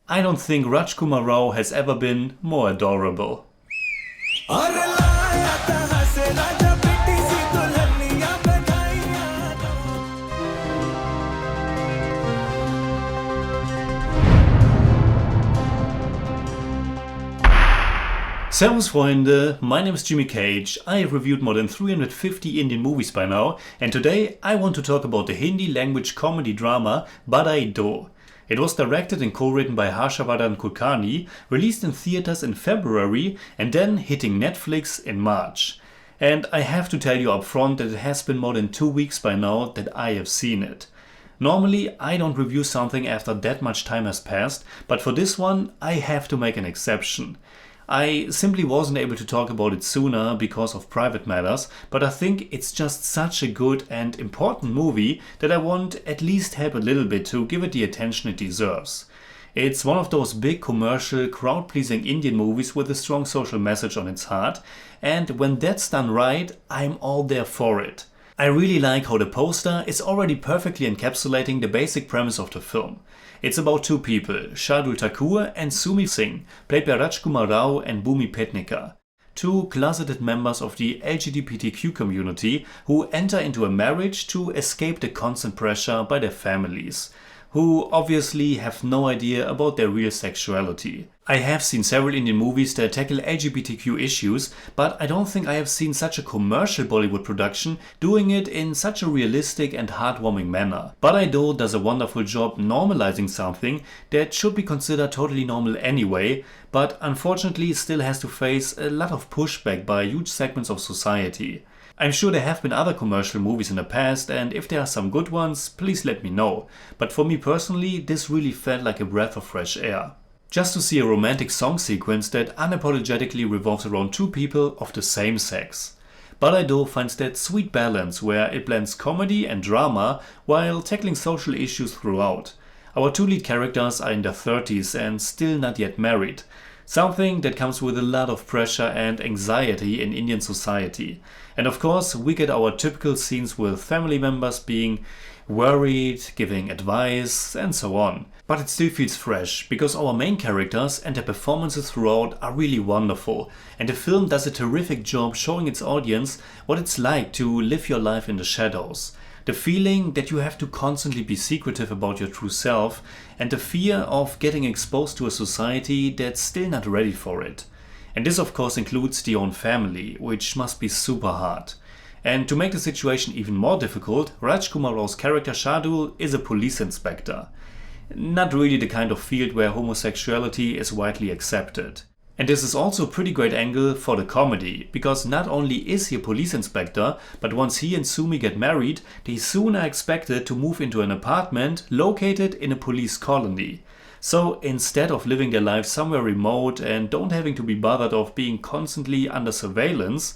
I don't think Rajkummar Rao has ever been more adorable. Servus Freunde, my name is Jimmy Cage. I have reviewed more than 350 Indian movies by now, and today I want to talk about the Hindi language comedy drama BADHAAI Do. It was directed and co-written by Harshavardhan and Kulkarni, released in theaters in February and then hitting Netflix in March. And I have to tell you up front that it has been more than 2 weeks by now that I have seen it. Normally I don't review something after that much time has passed, but for this one I have to make an exception. I simply wasn't able to talk about it sooner because of private matters, but I think it's just such a good and important movie that I want at least help a little bit to give it the attention it deserves. It's one of those big commercial, crowd-pleasing Indian movies with a strong social message on its heart, and when that's done right, I'm all there for it. I really like how the poster is already perfectly encapsulating the basic premise of the film. It's about two people, Shardul Thakur and Sumi Singh, played by Rajkummar Rao and Bhumi Pednekar. Two closeted members of the LGBTQ community who enter into a marriage to escape the constant pressure by their families, who obviously have no idea about their real sexuality. I have seen several Indian movies that tackle LGBTQ issues, but I don't think I have seen such a commercial Bollywood production doing it in such a realistic and heartwarming manner. BADHAAI Do does a wonderful job normalizing something that should be considered totally normal anyway, but unfortunately still has to face a lot of pushback by huge segments of society. I'm sure there have been other commercial movies in the past, and if there are some good ones, please let me know. But for me personally, this really felt like a breath of fresh air. Just to see a romantic song sequence that unapologetically revolves around two people of the same sex. BADHAAI Do finds that sweet balance where it blends comedy and drama while tackling social issues throughout. Our two lead characters are in their 30s and still not yet married. Something that comes with a lot of pressure and anxiety in Indian society. And of course, we get our typical scenes with family members being worried, giving advice, and so on. But it still feels fresh, because our main characters and their performances throughout are really wonderful, and the film does a terrific job showing its audience what it's like to live your life in the shadows. The feeling that you have to constantly be secretive about your true self, and the fear of getting exposed to a society that's still not ready for it. And this of course includes the own family, which must be super hard. And to make the situation even more difficult, Rajkummar Rao's character Shardul is a police inspector. Not really the kind of field where homosexuality is widely accepted. And this is also a pretty great angle for the comedy, because not only is he a police inspector, but once he and Sumi get married, they soon are expected to move into an apartment located in a police colony. So instead of living their lives somewhere remote and don't having to be bothered of being constantly under surveillance,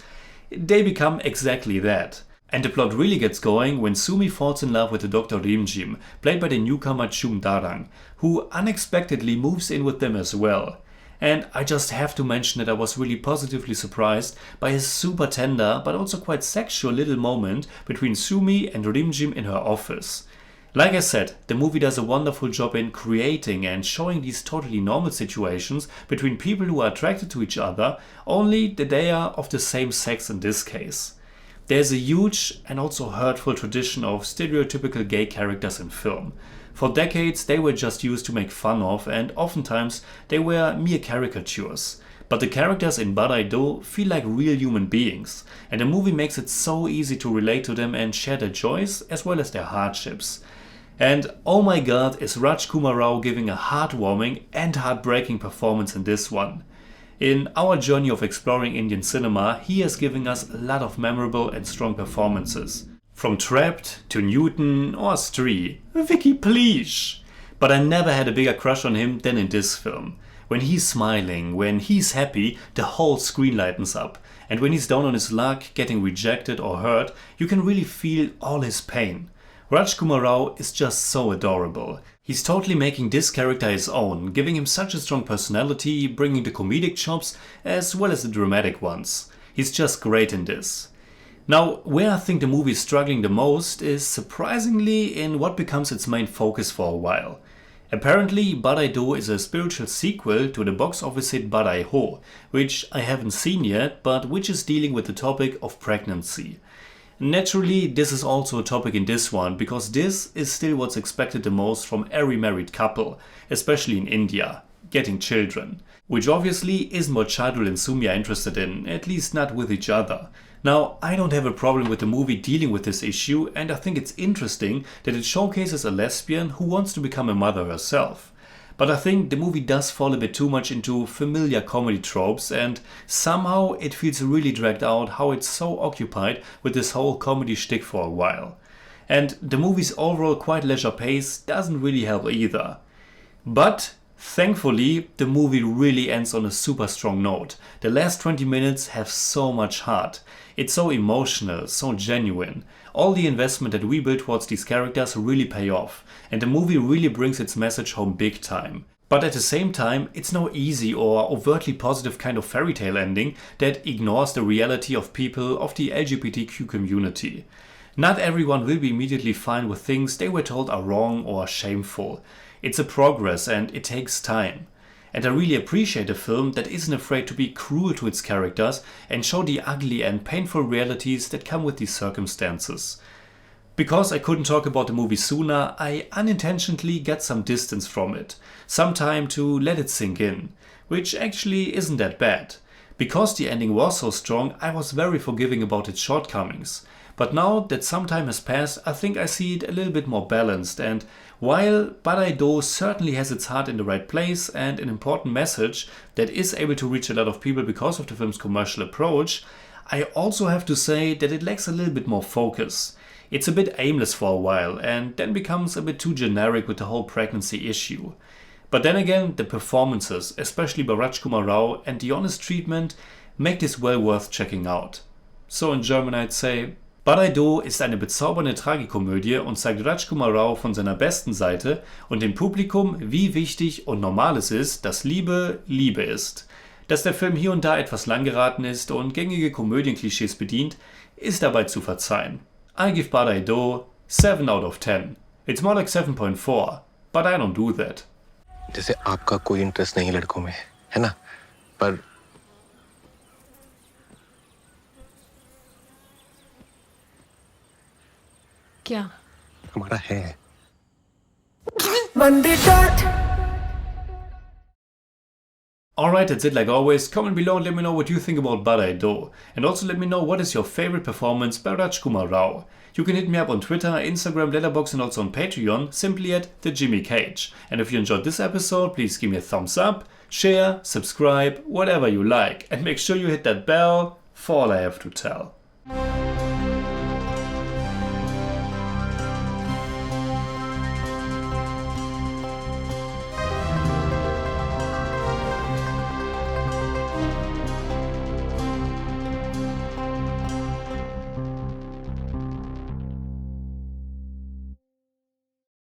they become exactly that. And the plot really gets going when Sumi falls in love with the Dr. Rimjim, played by the newcomer Chum Darang, who unexpectedly moves in with them as well. And I just have to mention that I was really positively surprised by a super tender but also quite sexual little moment between Sumi and Rimjim in her office. Like I said, the movie does a wonderful job in creating and showing these totally normal situations between people who are attracted to each other, only that they are of the same sex in this case. There's a huge and also hurtful tradition of stereotypical gay characters in film. For decades they were just used to make fun of, and oftentimes they were mere caricatures. But the characters in BADHAAI Do feel like real human beings, and the movie makes it so easy to relate to them and share their joys as well as their hardships. And oh my god, is Rajkummar Rao giving a heartwarming and heartbreaking performance in this one. In our journey of exploring Indian cinema, he is giving us a lot of memorable and strong performances. From Trapped to Newton or Stree, Vicky please! But I never had a bigger crush on him than in this film. When he's smiling, when he's happy, the whole screen lightens up. And when he's down on his luck, getting rejected or hurt, you can really feel all his pain. Rajkummar Rao is just so adorable. He's totally making this character his own, giving him such a strong personality, bringing the comedic chops as well as the dramatic ones. He's just great in this. Now, where I think the movie is struggling the most is surprisingly in what becomes its main focus for a while. Apparently, BADHAAI DO is a spiritual sequel to the box office hit BADHAAI DO, which I haven't seen yet, but which is dealing with the topic of pregnancy. Naturally, this is also a topic in this one, because this is still what's expected the most from every married couple, especially in India, getting children. Which obviously isn't what Shardul and Sumi are interested in, at least not with each other. Now, I don't have a problem with the movie dealing with this issue, and I think it's interesting that it showcases a lesbian who wants to become a mother herself. But I think the movie does fall a bit too much into familiar comedy tropes, and somehow it feels really dragged out how it's so occupied with this whole comedy shtick for a while. And the movie's overall quite leisure pace doesn't really help either. But thankfully, the movie really ends on a super strong note. The last 20 minutes have so much heart. It's so emotional, so genuine. All the investment that we build towards these characters really pay off, and the movie really brings its message home big time. But at the same time, it's no easy or overtly positive kind of fairy tale ending that ignores the reality of people of the LGBTQ community. Not everyone will be immediately fine with things they were told are wrong or shameful. It's a progress and it takes time. And I really appreciate a film that isn't afraid to be cruel to its characters and show the ugly and painful realities that come with these circumstances. Because I couldn't talk about the movie sooner, I unintentionally got some distance from it, some time to let it sink in, which actually isn't that bad. Because the ending was so strong, I was very forgiving about its shortcomings. But now that some time has passed, I think I see it a little bit more balanced, and while BADHAAI DO certainly has its heart in the right place and an important message that is able to reach a lot of people because of the film's commercial approach, I also have to say that it lacks a little bit more focus. It's a bit aimless for a while and then becomes a bit too generic with the whole pregnancy issue. But then again, the performances, especially by Rajkummar Rao, and the honest treatment make this well worth checking out. So in German I'd say: BADHAAI DO ist eine bezaubernde Tragikomödie und zeigt Rajkummar Rao von seiner besten Seite und dem Publikum, wie wichtig und normal es ist, dass Liebe Liebe ist. Dass der Film hier und da etwas lang geraten ist und gängige Komödien Klischees bedient, ist dabei zu verzeihen. I give BADHAAI DO 7 out of 10. It's more like 7.4, but I don't do that. जैसे आपका कोई interest नहीं लड़कों में, है ना? पर क्या? हमारा है. Alright, that's it like always. Comment below and let me know what you think about BADHAAI DO. And also let me know what is your favorite performance by Rajkummar Rao. You can hit me up on Twitter, Instagram, Letterboxd and also on Patreon, simply at @TheJimmyCage. And if you enjoyed this episode, please give me a thumbs up, share, subscribe, whatever you like. And make sure you hit that bell for all I have to tell.